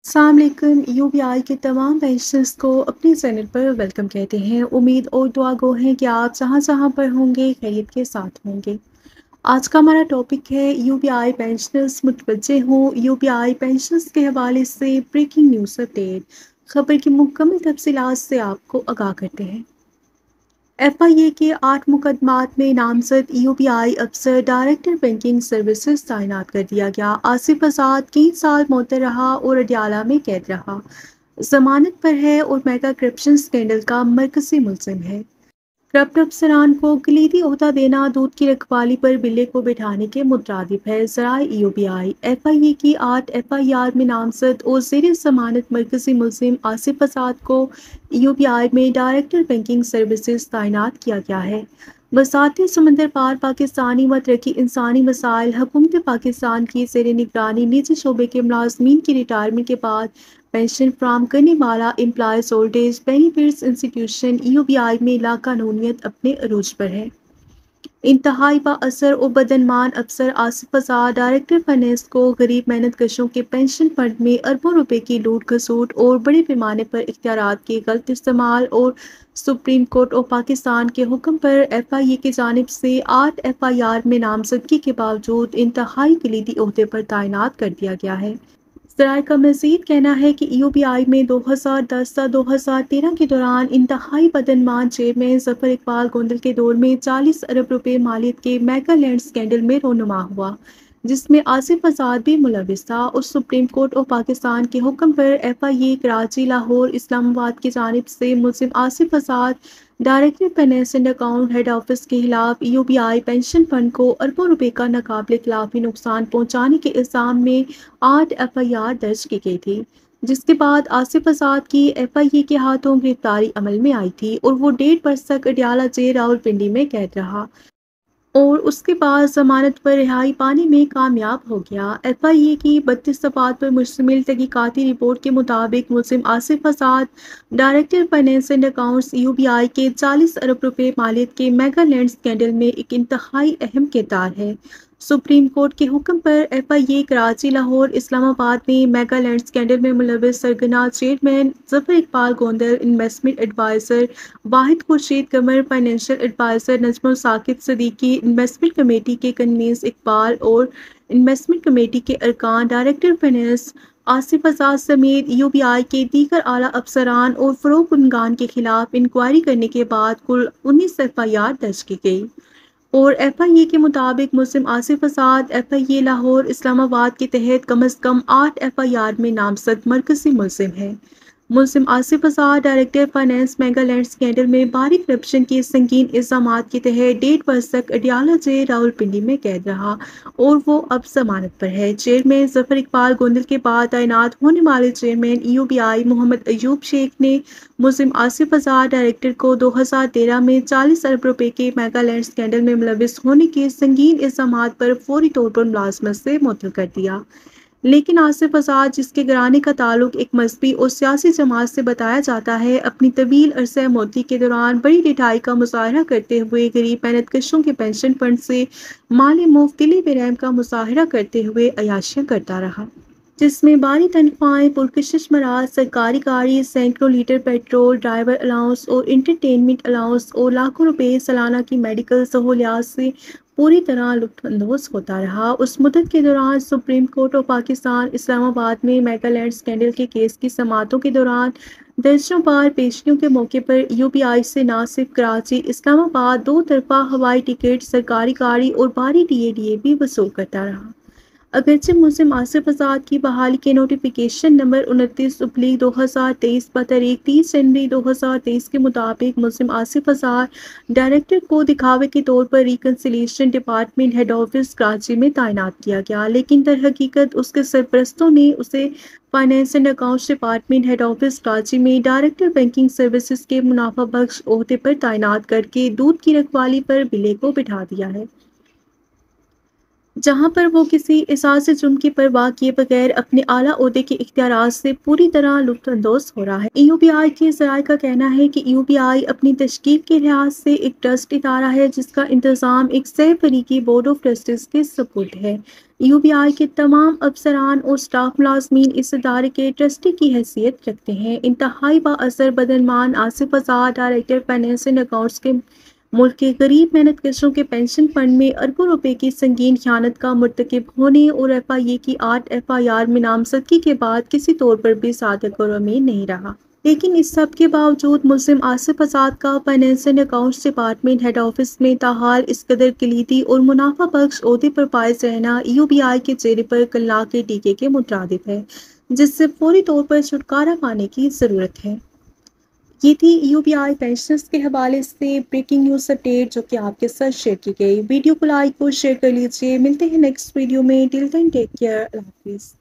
अस्सलाम वालेकुम। यूबीआई के तमाम पेशेंट्स को अपने चैनल पर वेलकम कहते हैं। उम्मीद और दुआ गो है कि आप जहाँ जहाँ पर होंगे खैरियत के साथ होंगे। आज का हमारा टॉपिक है यूबीआई पेंशनर्स मुतवज्जे हों। यूबीआई पेंशनर्स के हवाले से ब्रेकिंग न्यूज़ अपडेट, खबर की मुकम्मल तफसीलात से आपको आगाह करते हैं। एफआईए के 8 मुकदमात में नामजद यूबीआई अफसर डायरेक्टर बैंकिंग सर्विसेज तैनात कर दिया गया। आसिफ आजाद 3 साल मुअत्तल रहा और अडयाला में कैद रहा। जमानत पर है और मेगा करप्शन स्कैंडल का मरकजी मुलजिम है। करप्ट अफसरान को कलीदी ओहदा देना दूध की रखवाली पर बिल्ले को बिठाने के मुतरादिफ है। ज़राए यूबीआई एफआईए की 8 एफआईआर में नामजद और ज़ेर जमानत मरकजी मुलजिम आसिफ आजाद को यूबीआई में डायरेक्टर बैंकिंग सर्विसेज तैनात किया गया है। बरसाती समंदर पार पाकिस्तानी व तरक्की इंसानी मसाइल हुकूमत पाकिस्तान की ज़ेर निगरानी निजी शोबे के मुलाजमीन की रिटायरमेंट के बाद पेंशन फराहम करने वाला employees old age benefits institution UBI में लाकानूनियत अपने अरूज पर है। इंतहाई बाअसर और बदनमान अफसर आसिफ आजाद डायरेक्टर फाइनेंस को गरीब मेहनत कशों के पेंशन फंड में अरबों रुपए की लूट खसूट और बड़े पैमाने पर इख्तियारात के गलत इस्तेमाल और सुप्रीम कोर्ट और पाकिस्तान के हुक्म पर एफआईए की जानिब से 8 एफआईआर में नामजदगी के बावजूद इंतहाई कलीदी ओहदे पर तैनात कर दिया गया है। ज़राए का मज़ीद कहना है कि यूबीआई में 2010 से 2013 के दौरान इंतहाई बदनमान चेयरमैन ज़फ़र इकबाल गोंदल के दौर में 40 अरब रुपए मालियत के मेगा लैंड स्कैंडल में रोनुमा हुआ, जिसमें आसिफ आजाद भी मुलविस था। और सुप्रीम कोर्ट और पाकिस्तान के हुक्म पर एफआईए कराची, लाहौर, इस्लामाबाद की जानिब से मुलजिम Asif Azad director finance and account head office के खिलाफ यूबीआई पेंशन फंड को अरबों रुपए का नाकाबिले खिलाफी नुकसान पहुंचाने के इल्जाम में 8 एफआईआर दर्ज की गई थी, जिसके बाद आसिफ आजाद की एफआईए के हाथों गिरफ्तारी अमल में आई थी और वो 1.5 बरस तक अडयाला जेल रावलपिंडी में कैद रहा और उसके बाद जमानत पर रिहाई पाने में कामयाब हो गया। एफआईए की 32 सफ़हात पर मुश्तमिल तहकीकाती रिपोर्ट के मुताबिक मुलजिम Asif Azad director finance and accounts UBI के 40 अरब रुपए मालियत के मेगा लैंड स्कैंडल में एक इंतहाई अहम किरदार है। सुप्रीम कोर्ट के हुक्म पर एफआईए कराची, लाहौर, इस्लामाबाद में मेगा लैंड स्कैंडल में मुलविस सरगना chairman Zafar Iqbal Gondal, investment adviser Wahid Khurshid Qamar, financial adviser Najmul Saqib Siddiqui, investment committee के कन्वीनर इकबाल और इन्वेस्टमेंट कमेटी के अरकान, डायरेक्टर फाइनेंस आसिफ आजाद समेत यूबीआई के दीगर आला अफसरान और फरोग कुनगान के खिलाफ इंक्वायरी करने के बाद कुल 19 एफआईआर दर्ज की गई और एफआईए के मुताबिक मुलजिम आसिफ आजाद एफआईए लाहौर, इस्लामाबाद के तहत कम अज़ कम 8 एफआईआर में नामजद मरकजी मुलजिम है। मुलजिम Asif Azad director finance mega land scandal में भारी करप्शन के संगीन इल्जामात के तहत 1.5 बरस तक अडयाला जेल रावलपिंडी में कैद रहा और वो अब जमानत पर है। चेयरमैन ज़फ़र इकबाल गोंदल के बाद तैनात होने वाले चेयरमैन यूबीआई मोहम्मद अयूब शेख ने मुलजिम आसिफ आजाद डायरेक्टर को 2013 में 40 अरब रुपए के मेगा लैंड स्कैंडल में मुलविस होने के संगीन इल्जामात पर फौरी तौर पर मुलाजमत से मुअत्तल कर दिया। लेकिन आसिफ आजाद, जिसके घराने का ताल्लुक एक मजहबी और सियासी जमात से बताया जाता है, अपनी तवील अरसे मौती के दौरान बड़ी रिठाई का मुजाहरा करते हुए गरीब मेहनत कशों के पेंशन फंड से माली मुफ्त दिली बेरहम का मुजाहरा करते हुए अयाशियाँ करता रहा, जिसमें भारी तनख्वाहें, पुरकशिश मराज, सरकारी गाड़ी, सैकड़ों लीटर पेट्रोल, ड्राइवर अलाउंस और इंटरटेनमेंट अलाउंस और लाखों रुपए सालाना की मेडिकल सहूलियात से पूरी तरह लुत्फानंदोज होता रहा। उस मुद्दत के दौरान सुप्रीम कोर्ट और पाकिस्तान इस्लामाबाद में मेगा लैंड स्कैंडल के केस की समाअतों के दौरान दर्जनों बार पेशियों के मौके पर यूबीआई से न सिर्फ कराची, इस्लामाबाद दो तरफा हवाई टिकट, सरकारी गाड़ी और भारी डीए भी वसूल करता रहा। अगरचे मुलजिम आसिफ आजाद की बहाली के नोटिफिकेशन नंबर 29/2023 बतारीख 30 जनवरी 2023 के मुताबिक मुलजिम आसिफ आजाद डायरेक्टर को दिखावे के तौर पर reconciliation department head office Karachi में तैनात किया गया, लेकिन दर हकीकत उसके सरपरस्तों ने उसे finance and accounts department head office Karachi में डायरेक्टर बैंकिंग सर्विसेज के मुनाफा बख्श ओहदे पर तैनात करके दूध की रखवाली पर बिले को बिठा दिया है। جہاں پر وہ کسی احساس جرم کی پرواہ کیے بغیر اپنے اعلیٰ عہدے کے اختیارات سے پوری طرح لطف اندوز ہو رہا ہے۔ یو بی آئی کے ذرائع کا کہنا ہے کہ یو بی آئی اپنی تشکیل کے لحاظ سے ایک ٹرسٹ ادارہ ہے جس کا انتظام ایک سہ فریقی بورڈ آف ٹرسٹیز کے سپرد ہے۔ یو بی آئی کے تمام افسران اور اسٹاف ملازمین اس ادارے کے ٹرسٹی کی حیثیت رکھتے ہیں۔ انتہائی بااثر بدعنوان آصف آزاد، ڈائریکٹر فائنانس اینڈ اکاؤنٹس کے ملک کے غریب محنت کشوں کے پنشن فنڈ میں اربوں روپے کی سنگین خیانت کا مرتکب ہونے اور ایف آئی اے کی 8 ایف آئی آر میں نامزدگی کے بعد کسی طور پر بھی صادق اور امین نہیں رہا۔ لیکن اس سب کے باوجود ملزم آصف آزاد کا finance and accounts department head office میں تاحال اس قدر کلیدی اور منافع بخش عہدے پر فائز رہنا یو بی آئی کے چہرے پر کلناک کے ٹیکے کے مترادف ہے، جس سے فوری طور پر چھٹکارا پانے کی ضرورت ہے۔ یہ تھی یو بی آئی پینشنرز کے حوالے سے بریکنگ نیوز اپڈیٹ جو کہ آپ کے ساتھ شیئر کی گئی۔ ویڈیو کو لائک اور شیئر کر لیجیے۔ ملتے ہیں نیکسٹ ویڈیو میں۔ ٹل دین ٹیک کیئر۔ اللہ حافظ۔